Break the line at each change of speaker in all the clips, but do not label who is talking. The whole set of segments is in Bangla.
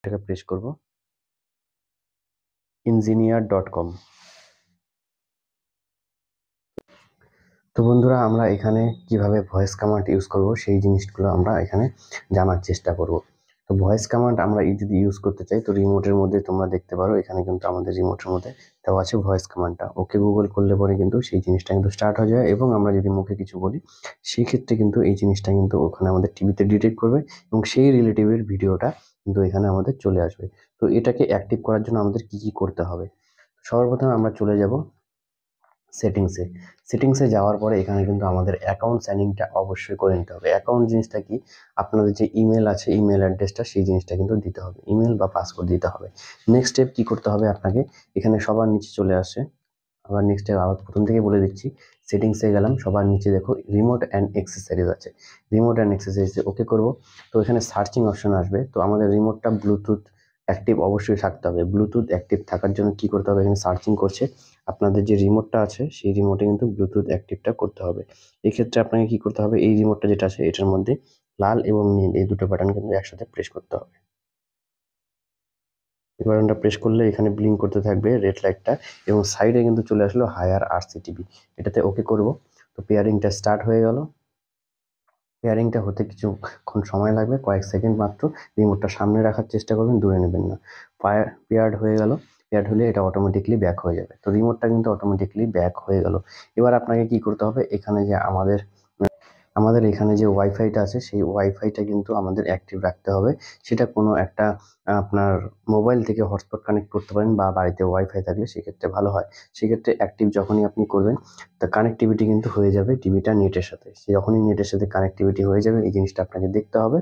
এটাকে প্রেস করব engineer.com। তো বন্ধুরা, আমরা এখানে কিভাবে ভয়েস কমান্ড ইউজ করব সেই জিনিসগুলো আমরা এখানে জানার চেষ্টা করব। তো ভয়েস কমান্ড আমরা যদি ইউজ করতে চাই, তো রিমোটের মধ্যে তোমরা দেখতে পারো এখানে কিন্তু আমাদের রিমোটের মধ্যে দেওয়া আছে ভয়েস কমান্ডটা। ওকে গুগল করলে পরে কিন্তু সেই জিনিসটা কিন্তু স্টার্ট হয়ে যায়, এবং আমরা যদি মুখে কিছু বলি সেই ক্ষেত্রে কিন্তু এই জিনিসটা কিন্তু ওখানে আমাদের টিভিতে ডিটেক্ট করবে, এবং সেই রিলেটিভের ভিডিওটা কিন্তু এখানে আমাদের চলে আসবে। তো এটাকে অ্যাক্টিভ করার জন্য আমাদের কি করতে হবে? সর্বপ্রথমে আমরা চলে যাব সেটিংসে যাওয়ার পরে এখানে কিন্তু আমাদের অ্যাকাউন্ট সাইনিংটা অবশ্যই করে নিতে হবে। অ্যাকাউন্ট জিনিসটা কি? আপনাদের যে ইমেল আছে, ইমেল অ্যাড্রেসটা, সেই জিনিসটা কিন্তু দিতে হবে, ইমেল বা পাসওয়ার্ড দিতে হবে। নেক্সট স্টেপ কি করতে হবে আপনাকে? এখানে সবার নিচে চলে আসে, আবার নেক্সট স্টেপ আবার প্রথম থেকে বলে দিচ্ছি। সেটিংসে গেলাম, সবার নিচে দেখো রিমোট অ্যান্ড অ্যাক্সেসরিজ আছে, রিমোট অ্যান্ড অ্যাক্সেসরিজে ওকে করব। তো এখানে সার্চিং অপশন আসবে, তো আমাদের রিমোটটা ব্লুটুথ অ্যাক্টিভ অবশ্যই থাকতে হবে। ব্লুটুথ অ্যাক্টিভ থাকার জন্য কি করতে হবে? এখানে সার্চিং করছে, আপনাদের যে রিমোটটা আছে সেই রিমোটে কিন্তু ব্লুটুথ অ্যাক্টিভটা করতে হবে। এক্ষেত্রে আপনাকে কি করতে হবে? এই রিমোটটা যেটা আছে এটার মধ্যে লাল এবং নীল এই দুটো বাটন কিন্তু একসাথে প্রেস করতে হবে। এই বাটনটা প্রেস করলে এখানে ব্লিঙ্ক করতে থাকবে রেড লাইটটা, এবং সাইডে কিন্তু চলে আসলো হায়ার আরসিটিভি, এটাতে ওকে করব। তো পেয়ারিংটা স্টার্ট হয়ে গেল। পেয়ারিংটা হতে কিছুক্ষণ সময় লাগবে, কয়েক সেকেন্ড মাত্র। রিমোটটা সামনে রাখার চেষ্টা করবেন, দূরে নেবেন না। পেয়ার্ড হয়ে গেল। পেয়ার্ড হলে এটা অটোমেটিকলি ব্যাক হয়ে যাবে। তো রিমোটটা কিন্তু অটোমেটিকলি ব্যাক হয়ে গেল। এবার আপনাকে কি করতে হবে? এখানে যে আমাদের এখানে যে ওয়াইফাইটা আছে সেই ওয়াইফাইটা কিন্তু আমাদের অ্যাক্টিভ রাখতে হবে। সেটা কোনো একটা আপনার মোবাইল থেকে হটস্পট কানেক্ট করতে পারেন, বা বাড়িতে ওয়াইফাই থাকলে সেক্ষেত্রে ভালো হয়। সেক্ষেত্রে অ্যাক্টিভ যখনই আপনি করবেন, তা কানেক্টিভিটি কিন্তু হয়ে যাবে টিভিটা নেটের সাথে। সে যখনই নেটের সাথে কানেক্টিভিটি হয়ে যাবে, এই জিনিসটা আপনাকে দেখতে হবে,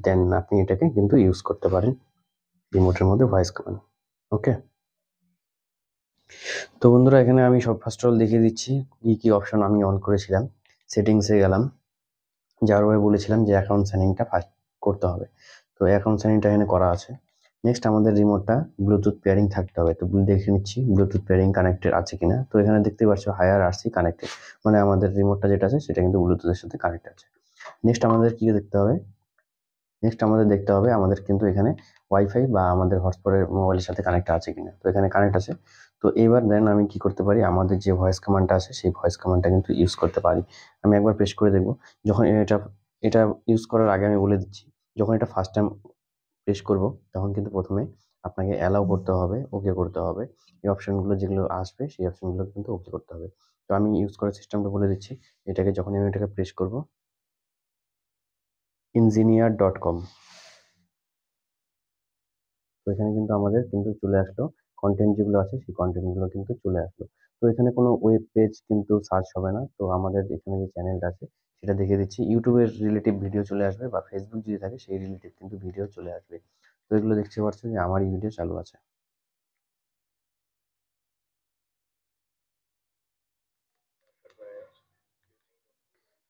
দেন আপনি এটাকে কিন্তু ইউজ করতে পারেন রিমোটের মধ্যে ভয়েস কমান্ড। ওকে। তো বন্ধুরা, এখানে আমি সব ফার্স্ট অল দেখিয়ে দিচ্ছি কি অপশন আমি অন করেছিলাম। সেটিংসে গেলাম, যার পরে বলেছিলাম যে অ্যাকাউন্ট সাইনিংটা ফার্স্ট করতে হবে। তো অ্যাকাউন্ট সাইনিংটা এখানে করা আছে। নেক্সট আমাদের রিমোটটা ব্লুটুথ পেয়ারিং থাকতে হবে। তো দেখে নিচ্ছি ব্লুটুথ পেয়ারিং কানেক্টেড আছে কিনা। তো এখানে দেখতে পাচ্ছ হায়ার আরসি কানেক্টেড, মানে আমাদের রিমোটটা যেটা আছে সেটা কিন্তু ব্লুটুথের সাথে কানেক্ট আছে। নেক্সট আমাদের কি দেখতে হবে? আমাদের কিন্তু এখানে ওয়াইফাই বা আমাদের হটস্পটের মোবাইলের সাথে কানেক্ট আছে কিনা। তো এখানে কানেক্ট আছে। তো এবার দেন আমি কি করতে পারি? আমাদের যে ভয়েস কমান্ডটা আছে সেই ভয়েস কমান্ডটা কিন্তু ইউজ করতে পারি। আমি একবার প্রেস করে দেখব। যখন এটা ইউজ করার আগে আমি বলে দিচ্ছি, যখন এটা ফার্স্ট টাইম প্রেস করব তখন কিন্তু প্রথমে আপনাকে অ্যালাউ করতে হবে, ওকে করতে হবে। এই অপশনগুলো যেগুলো আসবে সেই অপশনগুলো কিন্তু ওকে করতে হবে। তো আমি ইউজ করার সিস্টেমটা বলে দিচ্ছি। যখনই আমি এটাকে প্রেস করব, engineer.com, তো এখানে কিন্তু আমাদের কিন্তু চলে আসলো কন্টেন্ট যেগুলো আছে সেই কন্টেন্টগুলো কিন্তু চলে আসলো। তো এখানে কোনো ওয়েব পেজ কিন্তু সার্চ হবে না। তো আমাদের এখানে যে চ্যানেলটা আছে সেটা দেখিয়ে দিচ্ছি। ইউটিউবের রিলেটিভ ভিডিও চলে আসবে, বা ফেসবুক যদি থাকে সেই রিলেটিভ কিন্তু ভিডিও চলে আসবে। তো এগুলো দেখতে পাচ্ছ যে আমারই ভিডিও চালু আছে।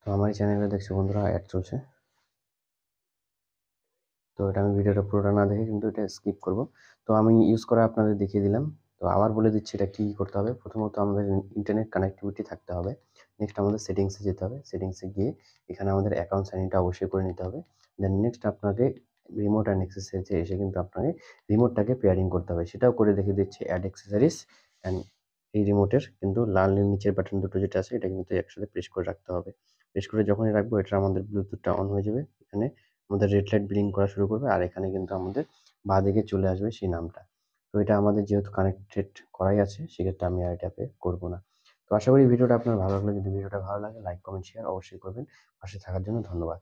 তো আমার চ্যানেলে দেখছো বন্ধুরা অ্যাড চলছে। তো এটা আমি ভিডিওটা পুরোটা না দেখে কিন্তু এটা স্কিপ করব। তো আমি ইউজ করা আপনাদের দেখিয়ে দিলাম। তো আবার বলে দিচ্ছি এটা কী করতে হবে। প্রথমত আমাদের ইন্টারনেট কানেক্টিভিটি থাকতে হবে। নেক্সট আমাদের সেটিংসে যেতে হবে। সেটিংসে গিয়ে এখানে আমাদের অ্যাকাউন্ট সাইনটা অবশ্যই করে নিতে হবে। দেন নেক্সট আপনাকে রিমোট অ্যান্ড অ্যাক্সেসরিজে এসে কিন্তু আপনাকে রিমোটটাকে পেয়ারিং করতে হবে। সেটাও করে দেখিয়ে দিচ্ছি, অ্যাড অ্যাক্সেসরিজ অ্যান্ড এই রিমোটের কিন্তু লাল নীল নিচের বাটন দুটো যেটা আছে এটা কিন্তু একসাথে প্রেস করে রাখতে হবে। প্রেস করে যখনই রাখবো এটা আমাদের ব্লুটুথটা অন হয়ে যাবে। এখানে আমাদের রেড লাইট ব্লিঙ্ক করা শুরু করবে, আর এখানে কিন্তু আমাদের বাঁদিকে চলে আসবে সেই নামটা। তো এটা আমাদের যেহেতু কানেক্টেড করাই আছে সেক্ষেত্রে আমি আর এটা পে করবো না। তো আশা করি ভিডিওটা আপনার ভালো লাগলো। যদি ভিডিওটা ভালো লাগে লাইক, কমেন্ট, শেয়ার অবশ্যই করবেন। পাশে থাকার জন্য ধন্যবাদ।